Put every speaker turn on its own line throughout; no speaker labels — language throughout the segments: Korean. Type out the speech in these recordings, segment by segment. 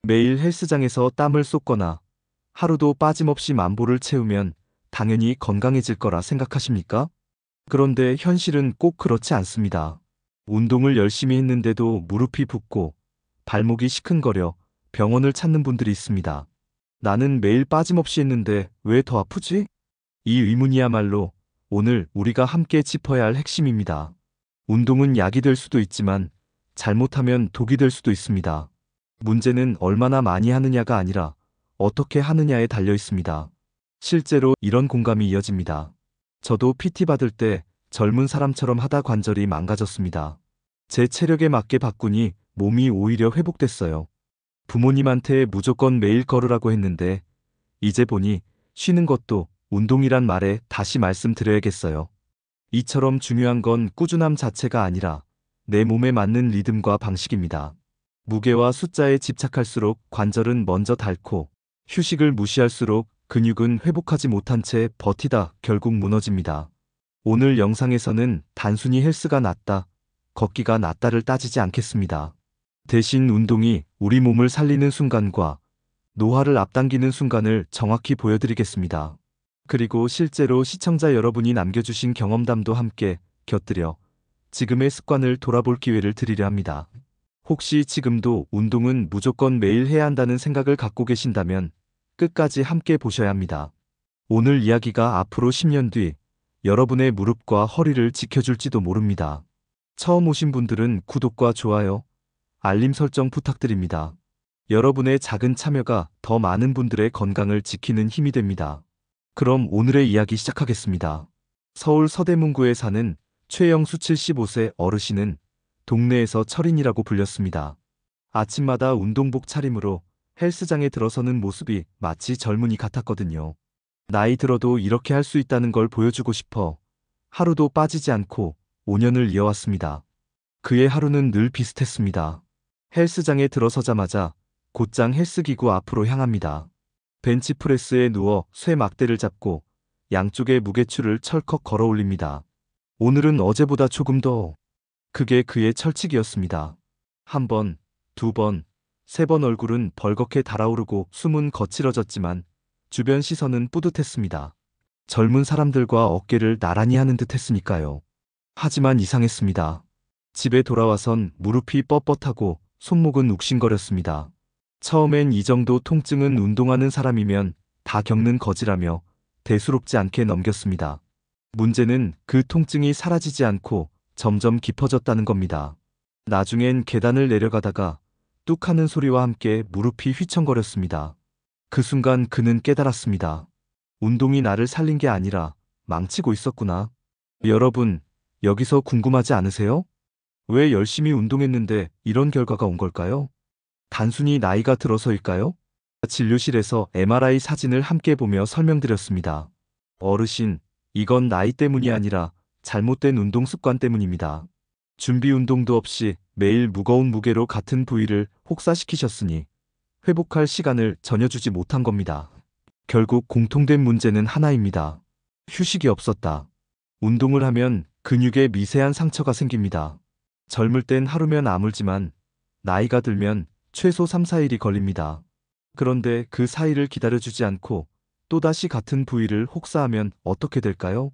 매일 헬스장에서 땀을 쏟거나 하루도 빠짐없이 만보를 채우면 당연히 건강해질 거라 생각하십니까? 그런데 현실은 꼭 그렇지 않습니다. 운동을 열심히 했는데도 무릎이 붓고 발목이 시큰거려 병원을 찾는 분들이 있습니다. 나는 매일 빠짐없이 했는데 왜 더 아프지? 이 의문이야말로 오늘 우리가 함께 짚어야 할 핵심입니다. 운동은 약이 될 수도 있지만 잘못하면 독이 될 수도 있습니다. 문제는 얼마나 많이 하느냐가 아니라 어떻게 하느냐에 달려 있습니다. 실제로 이런 공감이 이어집니다. 저도 PT 받을 때 젊은 사람처럼 하다 관절이 망가졌습니다. 제 체력에 맞게 바꾸니 몸이 오히려 회복됐어요. 부모님한테 무조건 매일 걸으라고 했는데 이제 보니 쉬는 것도 운동이란 말에 다시 말씀드려야겠어요. 이처럼 중요한 건 꾸준함 자체가 아니라 내 몸에 맞는 리듬과 방식입니다. 무게와 숫자에 집착할수록 관절은 먼저 닳고 휴식을 무시할수록 근육은 회복하지 못한 채 버티다 결국 무너집니다. 오늘 영상에서는 단순히 헬스가 낫다, 걷기가 낫다를 따지지 않겠습니다. 대신 운동이 우리 몸을 살리는 순간과 노화를 앞당기는 순간을 정확히 보여드리겠습니다. 그리고 실제로 시청자 여러분이 남겨주신 경험담도 함께 곁들여 지금의 습관을 돌아볼 기회를 드리려 합니다. 혹시 지금도 운동은 무조건 매일 해야 한다는 생각을 갖고 계신다면 끝까지 함께 보셔야 합니다. 오늘 이야기가 앞으로 10년 뒤 여러분의 무릎과 허리를 지켜줄지도 모릅니다. 처음 오신 분들은 구독과 좋아요, 알림 설정 부탁드립니다. 여러분의 작은 참여가 더 많은 분들의 건강을 지키는 힘이 됩니다. 그럼 오늘의 이야기 시작하겠습니다. 서울 서대문구에 사는 최영수 75세 어르신은 동네에서 철인이라고 불렸습니다. 아침마다 운동복 차림으로 헬스장에 들어서는 모습이 마치 젊은이 같았거든요. 나이 들어도 이렇게 할 수 있다는 걸 보여주고 싶어 하루도 빠지지 않고 5년을 이어왔습니다. 그의 하루는 늘 비슷했습니다. 헬스장에 들어서자마자 곧장 헬스기구 앞으로 향합니다. 벤치프레스에 누워 쇠 막대를 잡고 양쪽의 무게추를 철컥 걸어 올립니다. 오늘은 어제보다 조금 더. 그게 그의 철칙이었습니다. 한 번, 두 번, 세 번 얼굴은 벌겋게 달아오르고 숨은 거칠어졌지만 주변 시선은 뿌듯했습니다. 젊은 사람들과 어깨를 나란히 하는 듯 했으니까요. 하지만 이상했습니다. 집에 돌아와선 무릎이 뻣뻣하고 손목은 욱신거렸습니다. 처음엔 이 정도 통증은 운동하는 사람이면 다 겪는 거지라며 대수롭지 않게 넘겼습니다. 문제는 그 통증이 사라지지 않고 점점 깊어졌다는 겁니다. 나중엔 계단을 내려가다가 뚝 하는 소리와 함께 무릎이 휘청거렸습니다. 그 순간 그는 깨달았습니다. 운동이 나를 살린 게 아니라 망치고 있었구나. 여러분, 여기서 궁금하지 않으세요? 왜 열심히 운동했는데 이런 결과가 온 걸까요? 단순히 나이가 들어서일까요? 진료실에서 MRI 사진을 함께 보며 설명드렸습니다. 어르신, 이건 나이 때문이 아니라 잘못된 운동 습관 때문입니다. 준비 운동도 없이 매일 무거운 무게로 같은 부위를 혹사시키셨으니 회복할 시간을 전혀 주지 못한 겁니다. 결국 공통된 문제는 하나입니다. 휴식이 없었다. 운동을 하면 근육에 미세한 상처가 생깁니다. 젊을 땐 하루면 아물지만 나이가 들면 최소 3, 4일이 걸립니다. 그런데 그 사이를 기다려주지 않고 또다시 같은 부위를 혹사하면 어떻게 될까요?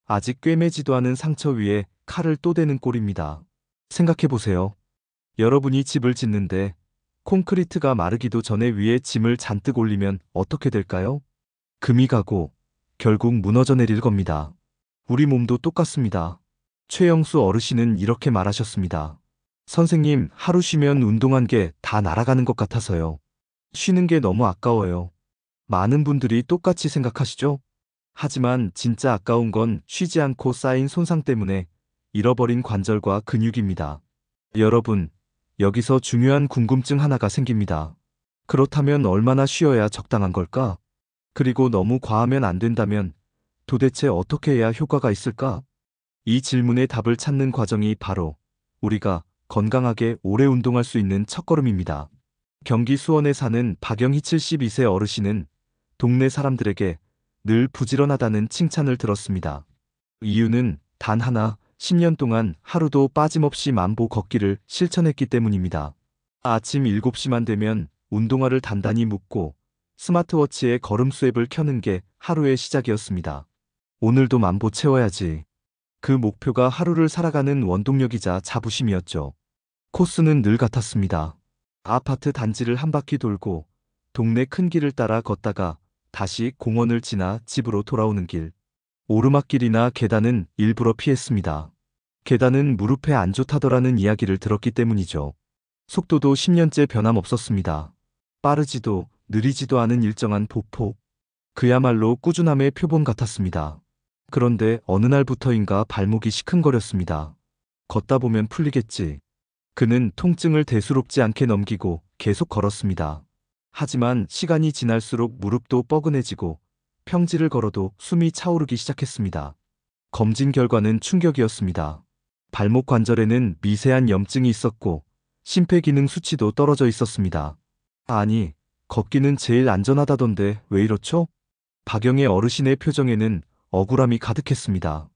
아직 꿰매지도 않은 상처 위에 칼을 또 대는 꼴입니다. 생각해보세요. 여러분이 집을 짓는데 콘크리트가 마르기도 전에 위에 짐을 잔뜩 올리면 어떻게 될까요? 금이 가고 결국 무너져 내릴 겁니다. 우리 몸도 똑같습니다. 최영수 어르신은 이렇게 말하셨습니다. 선생님, 하루 쉬면 운동한 게 다 날아가는 것 같아서요. 쉬는 게 너무 아까워요. 많은 분들이 똑같이 생각하시죠? 하지만 진짜 아까운 건 쉬지 않고 쌓인 손상 때문에 잃어버린 관절과 근육입니다. 여러분, 여기서 중요한 궁금증 하나가 생깁니다. 그렇다면 얼마나 쉬어야 적당한 걸까? 그리고 너무 과하면 안 된다면 도대체 어떻게 해야 효과가 있을까? 이 질문의 답을 찾는 과정이 바로 우리가 건강하게 오래 운동할 수 있는 첫걸음입니다. 경기 수원에 사는 박영희 72세 어르신은 동네 사람들에게 늘 부지런하다는 칭찬을 들었습니다. 이유는 단 하나, 10년 동안 하루도 빠짐없이 만보 걷기를 실천했기 때문입니다. 아침 7시만 되면 운동화를 단단히 묶고 스마트워치에 걸음수 앱을 켜는 게 하루의 시작이었습니다. 오늘도 만보 채워야지. 그 목표가 하루를 살아가는 원동력이자 자부심이었죠. 코스는 늘 같았습니다. 아파트 단지를 한 바퀴 돌고 동네 큰 길을 따라 걷다가 다시 공원을 지나 집으로 돌아오는 길. 오르막길이나 계단은 일부러 피했습니다. 계단은 무릎에 안 좋다더라는 이야기를 들었기 때문이죠. 속도도 10년째 변함없었습니다. 빠르지도 느리지도 않은 일정한 보폭. 그야말로 꾸준함의 표본 같았습니다. 그런데 어느 날부터인가 발목이 시큰거렸습니다. 걷다 보면 풀리겠지. 그는 통증을 대수롭지 않게 넘기고 계속 걸었습니다. 하지만 시간이 지날수록 무릎도 뻐근해지고 평지를 걸어도 숨이 차오르기 시작했습니다. 검진 결과는 충격이었습니다. 발목 관절에는 미세한 염증이 있었고 심폐기능 수치도 떨어져 있었습니다. 아니, 걷기는 제일 안전하다던데 왜 이렇죠? 박영의 어르신의 표정에는 억울함이 가득했습니다.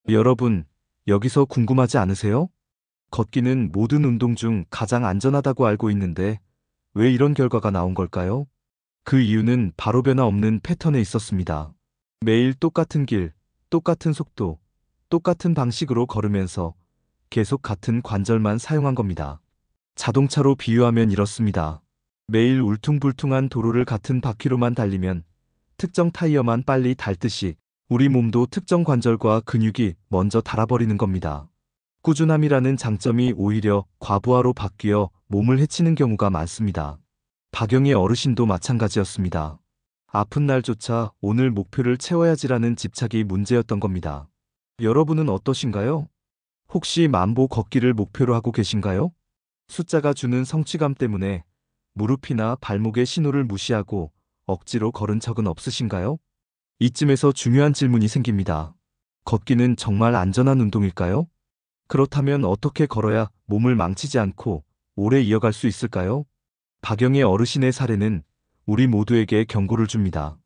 여러분, 여기서 궁금하지 않으세요? 걷기는 모든 운동 중 가장 안전하다고 알고 있는데 왜 이런 결과가 나온 걸까요? 그 이유는 바로 변화 없는 패턴에 있었습니다. 매일 똑같은 길, 똑같은 속도, 똑같은 방식으로 걸으면서 계속 같은 관절만 사용한 겁니다. 자동차로 비유하면 이렇습니다. 매일 울퉁불퉁한 도로를 같은 바퀴로만 달리면 특정 타이어만 빨리 닳듯이 우리 몸도 특정 관절과 근육이 먼저 닳아버리는 겁니다. 꾸준함이라는 장점이 오히려 과부하로 바뀌어 몸을 해치는 경우가 많습니다. 박영의 어르신도 마찬가지였습니다. 아픈 날조차 오늘 목표를 채워야지라는 집착이 문제였던 겁니다. 여러분은 어떠신가요? 혹시 만보 걷기를 목표로 하고 계신가요? 숫자가 주는 성취감 때문에 무릎이나 발목의 신호를 무시하고 억지로 걸은 적은 없으신가요? 이쯤에서 중요한 질문이 생깁니다. 걷기는 정말 안전한 운동일까요? 그렇다면 어떻게 걸어야 몸을 망치지 않고 오래 이어갈 수 있을까요? 박영의 어르신의 사례는 우리 모두에게 경고를 줍니다.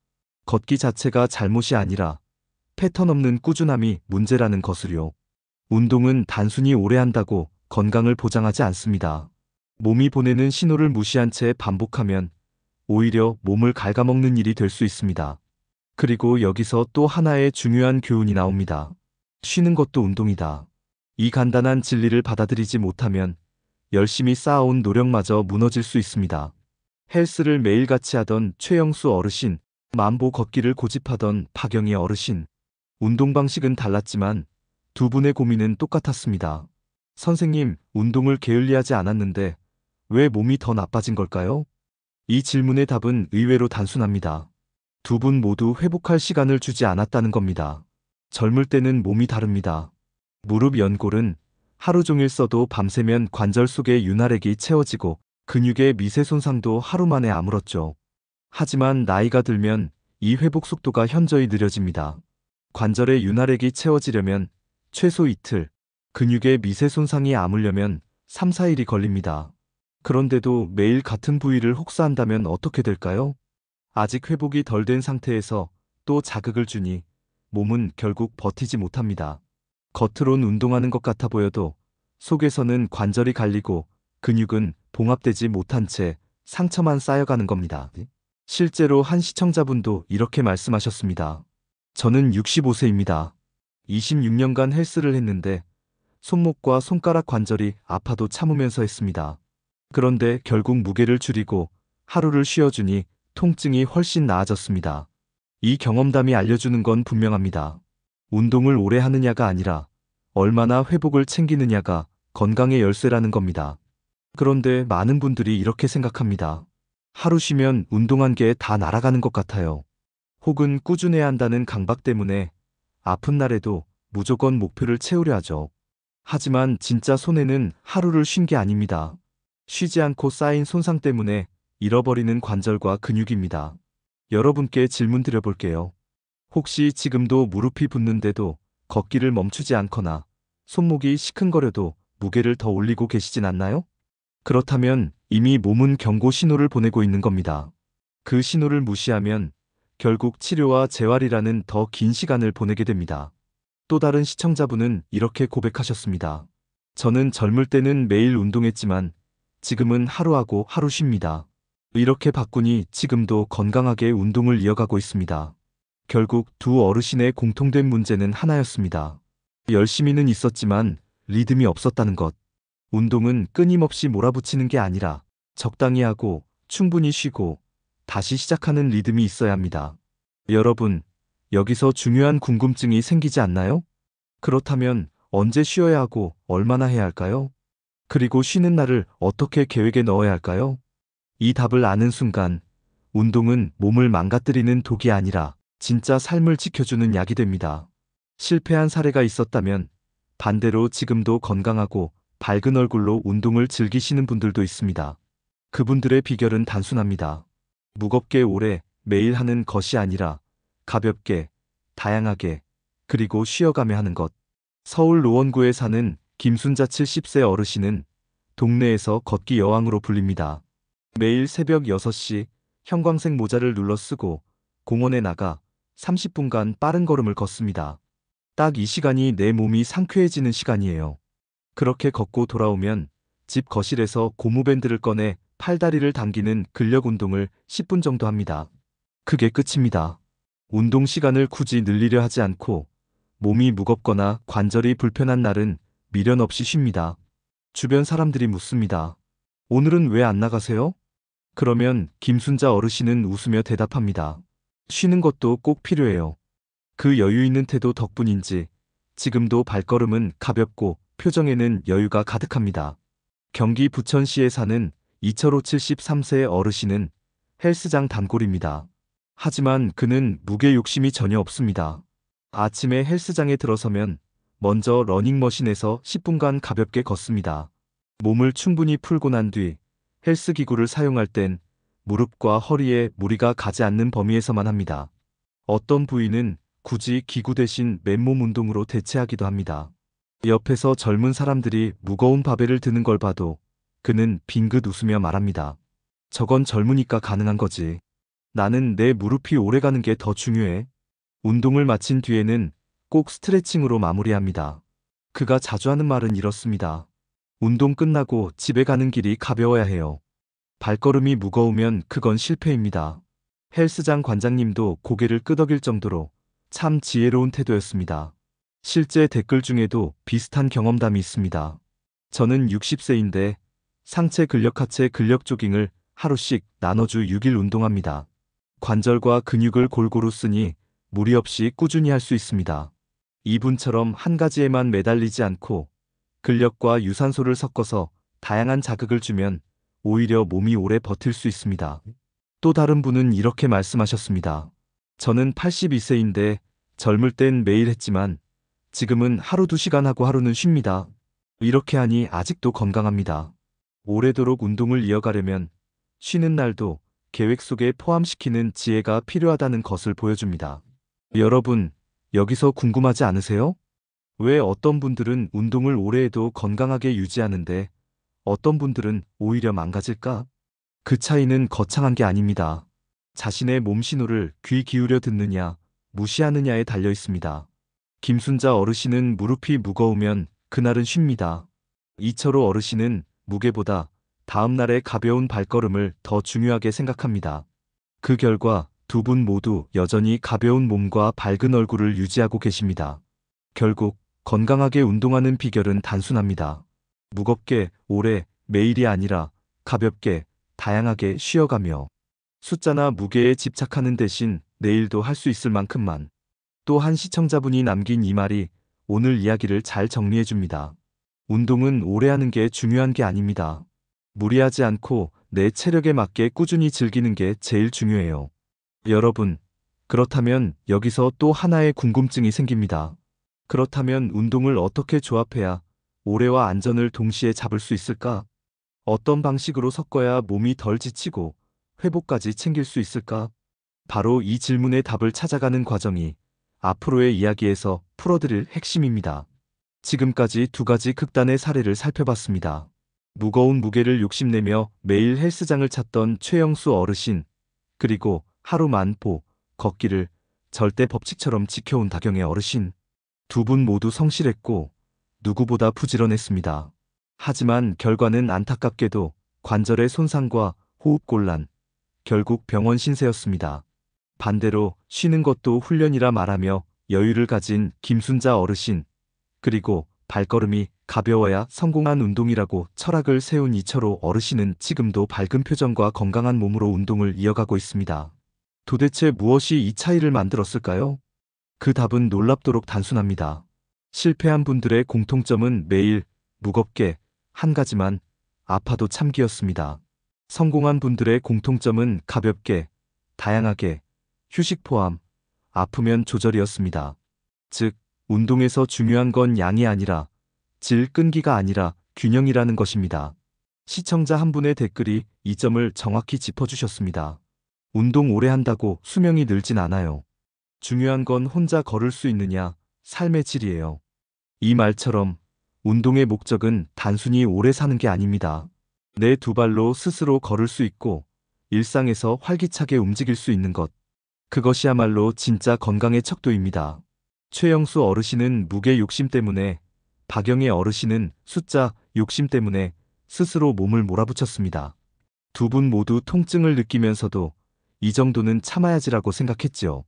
걷기 자체가 잘못이 아니라 패턴 없는 꾸준함이 문제라는 것을요. 운동은 단순히 오래 한다고 건강을 보장하지 않습니다. 몸이 보내는 신호를 무시한 채 반복하면 오히려 몸을 갉아먹는 일이 될 수 있습니다. 그리고 여기서 또 하나의 중요한 교훈이 나옵니다. 쉬는 것도 운동이다. 이 간단한 진리를 받아들이지 못하면 열심히 쌓아온 노력마저 무너질 수 있습니다. 헬스를 매일같이 하던 최영수 어르신, 만보 걷기를 고집하던 박영희 어르신. 운동 방식은 달랐지만 두 분의 고민은 똑같았습니다. 선생님, 운동을 게을리하지 않았는데 왜 몸이 더 나빠진 걸까요? 이 질문의 답은 의외로 단순합니다. 두 분 모두 회복할 시간을 주지 않았다는 겁니다. 젊을 때는 몸이 다릅니다. 무릎 연골은 하루 종일 써도 밤새면 관절 속에 윤활액이 채워지고 근육의 미세 손상도 하루 만에 아물었죠. 하지만 나이가 들면 이 회복 속도가 현저히 느려집니다. 관절에 윤활액이 채워지려면 최소 이틀, 근육의 미세 손상이 아물려면 3, 4일이 걸립니다. 그런데도 매일 같은 부위를 혹사한다면 어떻게 될까요? 아직 회복이 덜 된 상태에서 또 자극을 주니 몸은 결국 버티지 못합니다. 겉으론 운동하는 것 같아 보여도 속에서는 관절이 갈리고 근육은 봉합되지 못한 채 상처만 쌓여가는 겁니다. 실제로 한 시청자분도 이렇게 말씀하셨습니다. 저는 65세입니다. 26년간 헬스를 했는데 손목과 손가락 관절이 아파도 참으면서 했습니다. 그런데 결국 무게를 줄이고 하루를 쉬어주니 통증이 훨씬 나아졌습니다. 이 경험담이 알려주는 건 분명합니다. 운동을 오래 하느냐가 아니라 얼마나 회복을 챙기느냐가 건강의 열쇠라는 겁니다. 그런데 많은 분들이 이렇게 생각합니다. 하루 쉬면 운동한 게 다 날아가는 것 같아요. 혹은 꾸준해야 한다는 강박 때문에 아픈 날에도 무조건 목표를 채우려 하죠. 하지만 진짜 손해는 하루를 쉰 게 아닙니다. 쉬지 않고 쌓인 손상 때문에 잃어버리는 관절과 근육입니다. 여러분께 질문 드려볼게요. 혹시 지금도 무릎이 붓는데도 걷기를 멈추지 않거나 손목이 시큰거려도 무게를 더 올리고 계시진 않나요? 그렇다면 이미 몸은 경고 신호를 보내고 있는 겁니다. 그 신호를 무시하면 결국 치료와 재활이라는 더 긴 시간을 보내게 됩니다. 또 다른 시청자분은 이렇게 고백하셨습니다. 저는 젊을 때는 매일 운동했지만 지금은 하루하고 하루 쉽니다. 이렇게 바꾸니 지금도 건강하게 운동을 이어가고 있습니다. 결국 두 어르신의 공통된 문제는 하나였습니다. 열심히는 있었지만 리듬이 없었다는 것. 운동은 끊임없이 몰아붙이는 게 아니라 적당히 하고 충분히 쉬고 다시 시작하는 리듬이 있어야 합니다. 여러분, 여기서 중요한 궁금증이 생기지 않나요? 그렇다면 언제 쉬어야 하고 얼마나 해야 할까요? 그리고 쉬는 날을 어떻게 계획에 넣어야 할까요? 이 답을 아는 순간 운동은 몸을 망가뜨리는 독이 아니라 진짜 삶을 지켜주는 약이 됩니다. 실패한 사례가 있었다면 반대로 지금도 건강하고 밝은 얼굴로 운동을 즐기시는 분들도 있습니다. 그분들의 비결은 단순합니다. 무겁게 오래 매일 하는 것이 아니라 가볍게, 다양하게, 그리고 쉬어가며 하는 것. 서울 노원구에 사는 김순자 70세 어르신은 동네에서 걷기 여왕으로 불립니다. 매일 새벽 6시 형광색 모자를 눌러 쓰고 공원에 나가 30분간 빠른 걸음을 걷습니다. 딱 이 시간이 내 몸이 상쾌해지는 시간이에요. 그렇게 걷고 돌아오면 집 거실에서 고무밴드를 꺼내 팔다리를 당기는 근력 운동을 10분 정도 합니다. 그게 끝입니다. 운동 시간을 굳이 늘리려 하지 않고 몸이 무겁거나 관절이 불편한 날은 미련 없이 쉽니다. 주변 사람들이 묻습니다. 오늘은 왜 안 나가세요? 그러면 김순자 어르신은 웃으며 대답합니다. 쉬는 것도 꼭 필요해요. 그 여유 있는 태도 덕분인지 지금도 발걸음은 가볍고 표정에는 여유가 가득합니다. 경기 부천시에 사는 이철호 73세 어르신은 헬스장 단골입니다. 하지만 그는 무게 욕심이 전혀 없습니다. 아침에 헬스장에 들어서면 먼저 러닝머신에서 10분간 가볍게 걷습니다. 몸을 충분히 풀고 난 뒤 헬스기구를 사용할 땐 무릎과 허리에 무리가 가지 않는 범위에서만 합니다. 어떤 부위는 굳이 기구 대신 맨몸 운동으로 대체하기도 합니다. 옆에서 젊은 사람들이 무거운 바벨을 드는 걸 봐도 그는 빙긋 웃으며 말합니다. 저건 젊으니까 가능한 거지. 나는 내 무릎이 오래가는 게 더 중요해. 운동을 마친 뒤에는 꼭 스트레칭으로 마무리합니다. 그가 자주 하는 말은 이렇습니다. 운동 끝나고 집에 가는 길이 가벼워야 해요. 발걸음이 무거우면 그건 실패입니다. 헬스장 관장님도 고개를 끄덕일 정도로 참 지혜로운 태도였습니다. 실제 댓글 중에도 비슷한 경험담이 있습니다. 저는 60세인데 상체 근력 하체 근력 조깅을 하루씩 나눠주 6일 운동합니다. 관절과 근육을 골고루 쓰니 무리 없이 꾸준히 할 수 있습니다. 이분처럼 한 가지에만 매달리지 않고 근력과 유산소를 섞어서 다양한 자극을 주면 오히려 몸이 오래 버틸 수 있습니다. 또 다른 분은 이렇게 말씀하셨습니다. 저는 82세인데 젊을 땐 매일 했지만 지금은 하루 2시간 하고 하루는 쉽니다. 이렇게 하니 아직도 건강합니다. 오래도록 운동을 이어가려면 쉬는 날도 계획 속에 포함시키는 지혜가 필요하다는 것을 보여줍니다. 여러분, 여기서 궁금하지 않으세요? 왜 어떤 분들은 운동을 오래 해도 건강하게 유지하는데 어떤 분들은 오히려 망가질까? 그 차이는 거창한 게 아닙니다. 자신의 몸 신호를 귀 기울여 듣느냐, 무시하느냐에 달려 있습니다. 김순자 어르신은 무릎이 무거우면 그날은 쉽니다. 이철호 어르신은 무게보다 다음 날의 가벼운 발걸음을 더 중요하게 생각합니다. 그 결과 두 분 모두 여전히 가벼운 몸과 밝은 얼굴을 유지하고 계십니다. 결국 건강하게 운동하는 비결은 단순합니다. 무겁게, 오래, 매일이 아니라 가볍게, 다양하게 쉬어가며 숫자나 무게에 집착하는 대신 내일도 할 수 있을 만큼만. 또 한 시청자분이 남긴 이 말이 오늘 이야기를 잘 정리해줍니다. 운동은 오래 하는 게 중요한 게 아닙니다. 무리하지 않고 내 체력에 맞게 꾸준히 즐기는 게 제일 중요해요. 여러분, 그렇다면 여기서 또 하나의 궁금증이 생깁니다. 그렇다면 운동을 어떻게 조합해야 오래와 안전을 동시에 잡을 수 있을까? 어떤 방식으로 섞어야 몸이 덜 지치고 회복까지 챙길 수 있을까? 바로 이 질문의 답을 찾아가는 과정이 앞으로의 이야기에서 풀어드릴 핵심입니다. 지금까지 두 가지 극단의 사례를 살펴봤습니다. 무거운 무게를 욕심내며 매일 헬스장을 찾던 최영수 어르신, 그리고 하루 만보, 걷기를 절대 법칙처럼 지켜온 다경의 어르신. 두 분 모두 성실했고 누구보다 부지런했습니다. 하지만 결과는 안타깝게도 관절의 손상과 호흡곤란, 결국 병원 신세였습니다. 반대로 쉬는 것도 훈련이라 말하며 여유를 가진 김순자 어르신, 그리고 발걸음이 가벼워야 성공한 운동이라고 철학을 세운 이철호 어르신은 지금도 밝은 표정과 건강한 몸으로 운동을 이어가고 있습니다. 도대체 무엇이 이 차이를 만들었을까요? 그 답은 놀랍도록 단순합니다. 실패한 분들의 공통점은 매일 무겁게 한 가지만 아파도 참기였습니다. 성공한 분들의 공통점은 가볍게, 다양하게, 휴식 포함, 아프면 조절이었습니다. 즉, 운동에서 중요한 건 양이 아니라 질 끈기가 아니라 균형이라는 것입니다. 시청자 한 분의 댓글이 이 점을 정확히 짚어주셨습니다. 운동 오래 한다고 수명이 늘진 않아요. 중요한 건 혼자 걸을 수 있느냐, 삶의 질이에요. 이 말처럼 운동의 목적은 단순히 오래 사는 게 아닙니다. 내 두 발로 스스로 걸을 수 있고 일상에서 활기차게 움직일 수 있는 것. 그것이야말로 진짜 건강의 척도입니다. 최영수 어르신은 무게 욕심 때문에, 박영애 어르신은 숫자 욕심 때문에 스스로 몸을 몰아붙였습니다. 두 분 모두 통증을 느끼면서도 이 정도는 참아야지라고 생각했지요.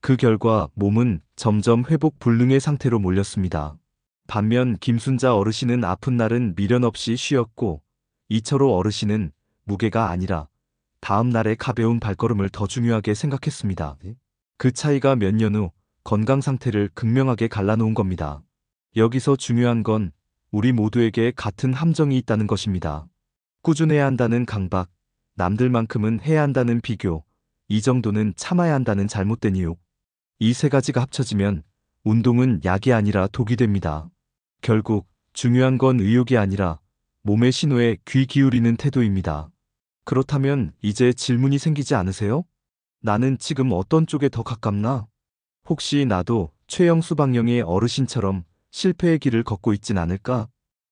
그 결과 몸은 점점 회복 불능의 상태로 몰렸습니다. 반면 김순자 어르신은 아픈 날은 미련 없이 쉬었고, 이철호 어르신은 무게가 아니라 다음 날의 가벼운 발걸음을 더 중요하게 생각했습니다. 그 차이가 몇 년 후 건강 상태를 극명하게 갈라놓은 겁니다. 여기서 중요한 건 우리 모두에게 같은 함정이 있다는 것입니다. 꾸준해야 한다는 강박, 남들만큼은 해야 한다는 비교, 이 정도는 참아야 한다는 잘못된 이유. 이 세 가지가 합쳐지면 운동은 약이 아니라 독이 됩니다. 결국 중요한 건 의욕이 아니라 몸의 신호에 귀 기울이는 태도입니다. 그렇다면 이제 질문이 생기지 않으세요? 나는 지금 어떤 쪽에 더 가깝나? 혹시 나도 최영수 방영의 어르신처럼 실패의 길을 걷고 있진 않을까?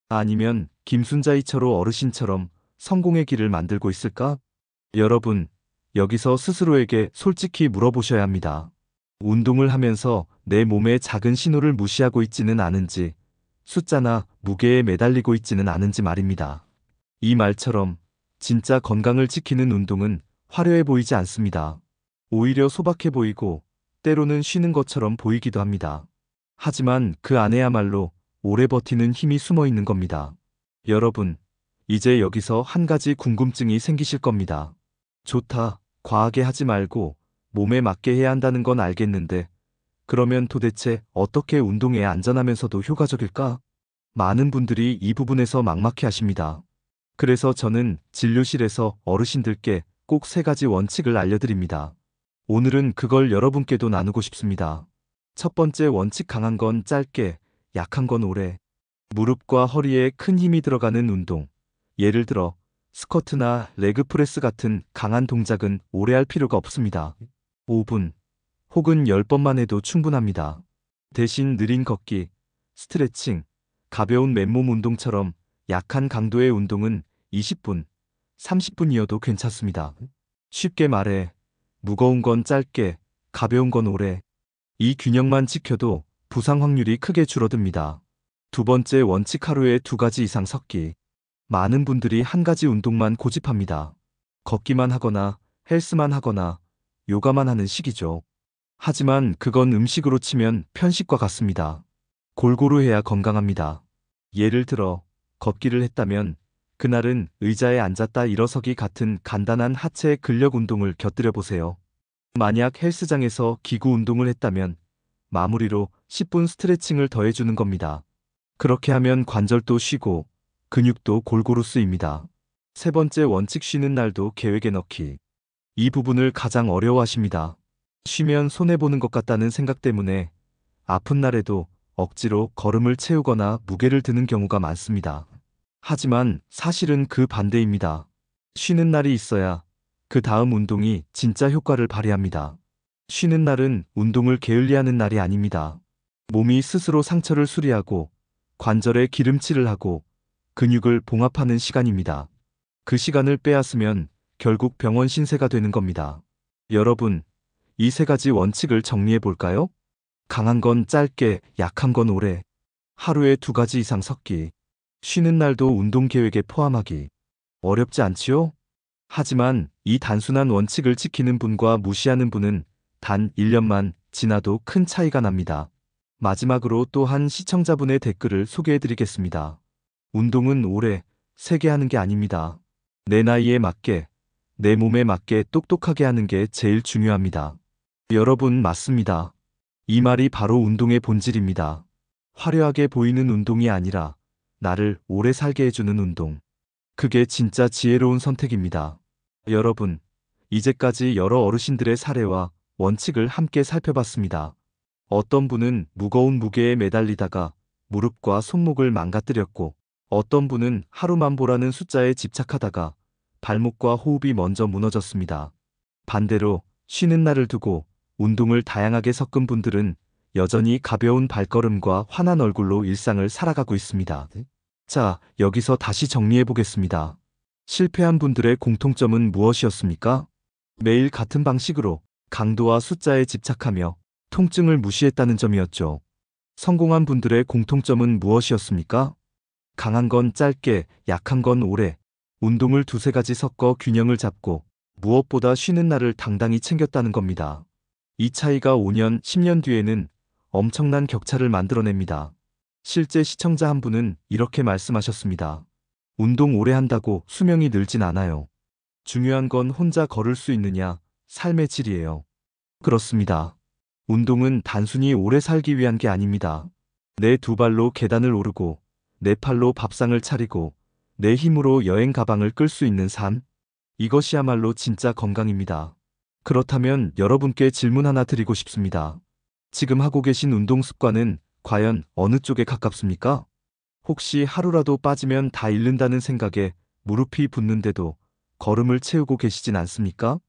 아니면 김순자이철호 어르신처럼 성공의 길을 만들고 있을까? 여러분, 여기서 스스로에게 솔직히 물어보셔야 합니다. 운동을 하면서 내 몸의 작은 신호를 무시하고 있지는 않은지, 숫자나 무게에 매달리고 있지는 않은지 말입니다. 이 말처럼 진짜 건강을 지키는 운동은 화려해 보이지 않습니다. 오히려 소박해 보이고 때로는 쉬는 것처럼 보이기도 합니다. 하지만 그 안에야말로 오래 버티는 힘이 숨어 있는 겁니다. 여러분, 이제 여기서 한 가지 궁금증이 생기실 겁니다. 좋다, 과하게 하지 말고 몸에 맞게 해야 한다는 건 알겠는데, 그러면 도대체 어떻게 운동해야 안전하면서도 효과적일까? 많은 분들이 이 부분에서 막막해 하십니다. 그래서 저는 진료실에서 어르신들께 꼭 세 가지 원칙을 알려드립니다. 오늘은 그걸 여러분께도 나누고 싶습니다. 첫 번째 원칙: 강한 건 짧게, 약한 건 오래. 무릎과 허리에 큰 힘이 들어가는 운동, 예를 들어 스쿼트나 레그프레스 같은 강한 동작은 오래 할 필요가 없습니다. 5분 혹은 10번만 해도 충분합니다. 대신 느린 걷기, 스트레칭, 가벼운 맨몸 운동처럼 약한 강도의 운동은 20분, 30분이어도 괜찮습니다. 쉽게 말해, 무거운 건 짧게, 가벼운 건 오래. 이 균형만 지켜도 부상 확률이 크게 줄어듭니다. 두 번째 원칙: 하루에 2가지 이상 섞기. 많은 분들이 한 가지 운동만 고집합니다. 걷기만 하거나 헬스만 하거나 요가만 하는 식이죠. 하지만 그건 음식으로 치면 편식과 같습니다. 골고루 해야 건강합니다. 예를 들어 걷기를 했다면 그날은 의자에 앉았다 일어서기 같은 간단한 하체 근력 운동을 곁들여 보세요. 만약 헬스장에서 기구 운동을 했다면 마무리로 10분 스트레칭을 더해주는 겁니다. 그렇게 하면 관절도 쉬고 근육도 골고루 쓰입니다. 세 번째 원칙: 쉬는 날도 계획에 넣기. 이 부분을 가장 어려워하십니다. 쉬면 손해보는 것 같다는 생각 때문에 아픈 날에도 억지로 걸음을 채우거나 무게를 드는 경우가 많습니다. 하지만 사실은 그 반대입니다. 쉬는 날이 있어야 그 다음 운동이 진짜 효과를 발휘합니다. 쉬는 날은 운동을 게을리하는 날이 아닙니다. 몸이 스스로 상처를 수리하고 관절에 기름칠을 하고 근육을 봉합하는 시간입니다. 그 시간을 빼앗으면 결국 병원 신세가 되는 겁니다. 여러분, 이 세 가지 원칙을 정리해 볼까요? 강한 건 짧게, 약한 건 오래. 하루에 2가지 이상 섞기. 쉬는 날도 운동 계획에 포함하기. 어렵지 않지요? 하지만 이 단순한 원칙을 지키는 분과 무시하는 분은 단 1년만 지나도 큰 차이가 납니다. 마지막으로 또 한 시청자분의 댓글을 소개해드리겠습니다. 운동은 오래, 세게 하는 게 아닙니다. 내 나이에 맞게, 내 몸에 맞게 똑똑하게 하는 게 제일 중요합니다. 여러분, 맞습니다. 이 말이 바로 운동의 본질입니다. 화려하게 보이는 운동이 아니라 나를 오래 살게 해주는 운동. 그게 진짜 지혜로운 선택입니다. 여러분, 이제까지 여러 어르신들의 사례와 원칙을 함께 살펴봤습니다. 어떤 분은 무거운 무게에 매달리다가 무릎과 손목을 망가뜨렸고, 어떤 분은 하루만 보라는 숫자에 집착하다가 발목과 호흡이 먼저 무너졌습니다. 반대로 쉬는 날을 두고 운동을 다양하게 섞은 분들은 여전히 가벼운 발걸음과 환한 얼굴로 일상을 살아가고 있습니다. 자, 여기서 다시 정리해 보겠습니다. 실패한 분들의 공통점은 무엇이었습니까? 매일 같은 방식으로 강도와 숫자에 집착하며 통증을 무시했다는 점이었죠. 성공한 분들의 공통점은 무엇이었습니까? 강한 건 짧게, 약한 건 오래, 운동을 두세 가지 섞어 균형을 잡고 무엇보다 쉬는 날을 당당히 챙겼다는 겁니다. 이 차이가 5년, 10년 뒤에는 엄청난 격차를 만들어냅니다. 실제 시청자 한 분은 이렇게 말씀하셨습니다. 운동 오래 한다고 수명이 늘진 않아요. 중요한 건 혼자 걸을 수 있느냐, 삶의 질이에요. 그렇습니다. 운동은 단순히 오래 살기 위한 게 아닙니다. 내 두 발로 계단을 오르고, 내 팔로 밥상을 차리고, 내 힘으로 여행 가방을 끌 수 있는 삶. 이것이야말로 진짜 건강입니다. 그렇다면 여러분께 질문 하나 드리고 싶습니다. 지금 하고 계신 운동 습관은 과연 어느 쪽에 가깝습니까? 혹시 하루라도 빠지면 다 잃는다는 생각에 무릎이 붓는데도 걸음을 채우고 계시진 않습니까?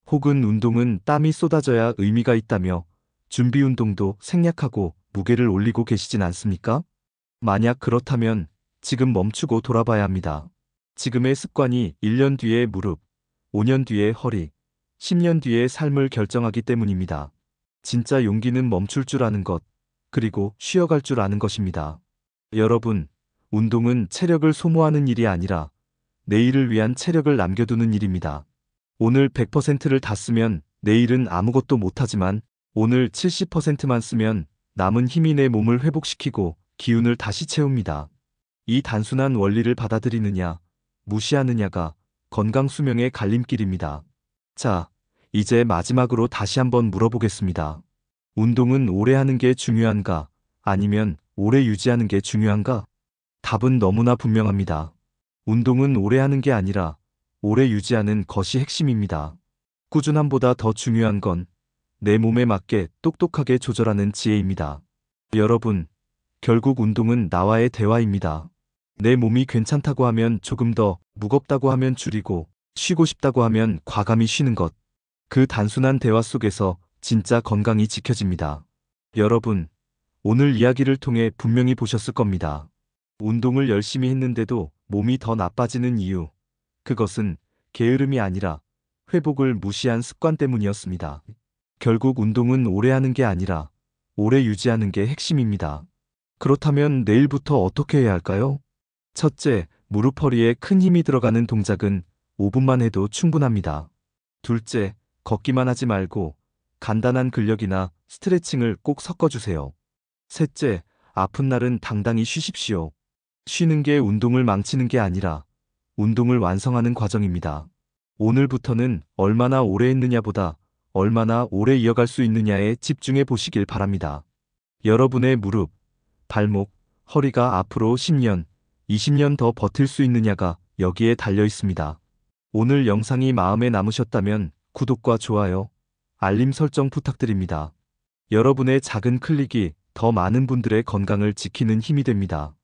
혹은 운동은 땀이 쏟아져야 의미가 있다며 준비 운동도 생략하고 무게를 올리고 계시진 않습니까? 만약 그렇다면 지금 멈추고 돌아봐야 합니다. 지금의 습관이 1년 뒤의 무릎, 5년 뒤의 허리, 10년 뒤의 삶을 결정하기 때문입니다. 진짜 용기는 멈출 줄 아는 것, 그리고 쉬어갈 줄 아는 것입니다. 여러분, 운동은 체력을 소모하는 일이 아니라 내일을 위한 체력을 남겨두는 일입니다. 오늘 100%를 다 쓰면 내일은 아무것도 못하지만 오늘 70%만 쓰면 남은 힘이 내 몸을 회복시키고 기운을 다시 채웁니다. 이 단순한 원리를 받아들이느냐, 무시하느냐가 건강 수명의 갈림길입니다. 자, 이제 마지막으로 다시 한번 물어보겠습니다. 운동은 오래 하는 게 중요한가? 아니면 오래 유지하는 게 중요한가? 답은 너무나 분명합니다. 운동은 오래 하는 게 아니라 오래 유지하는 것이 핵심입니다. 꾸준함보다 더 중요한 건 내 몸에 맞게 똑똑하게 조절하는 지혜입니다. 여러분, 결국 운동은 나와의 대화입니다. 내 몸이 괜찮다고 하면 조금 더, 무겁다고 하면 줄이고, 쉬고 싶다고 하면 과감히 쉬는 것. 그 단순한 대화 속에서 진짜 건강이 지켜집니다. 여러분, 오늘 이야기를 통해 분명히 보셨을 겁니다. 운동을 열심히 했는데도 몸이 더 나빠지는 이유. 그것은 게으름이 아니라 회복을 무시한 습관 때문이었습니다. 결국 운동은 오래 하는 게 아니라 오래 유지하는 게 핵심입니다. 그렇다면 내일부터 어떻게 해야 할까요? 첫째, 무릎 허리에 큰 힘이 들어가는 동작은 5분만 해도 충분합니다. 둘째, 걷기만 하지 말고 간단한 근력이나 스트레칭을 꼭 섞어주세요. 셋째, 아픈 날은 당당히 쉬십시오. 쉬는 게 운동을 망치는 게 아니라 운동을 완성하는 과정입니다. 오늘부터는 얼마나 오래 했느냐보다 얼마나 오래 이어갈 수 있느냐에 집중해 보시길 바랍니다. 여러분의 무릎, 발목, 허리가 앞으로 10년, 20년 더 버틸 수 있느냐가 여기에 달려 있습니다. 오늘 영상이 마음에 남으셨다면 구독과 좋아요, 알림 설정 부탁드립니다. 여러분의 작은 클릭이 더 많은 분들의 건강을 지키는 힘이 됩니다.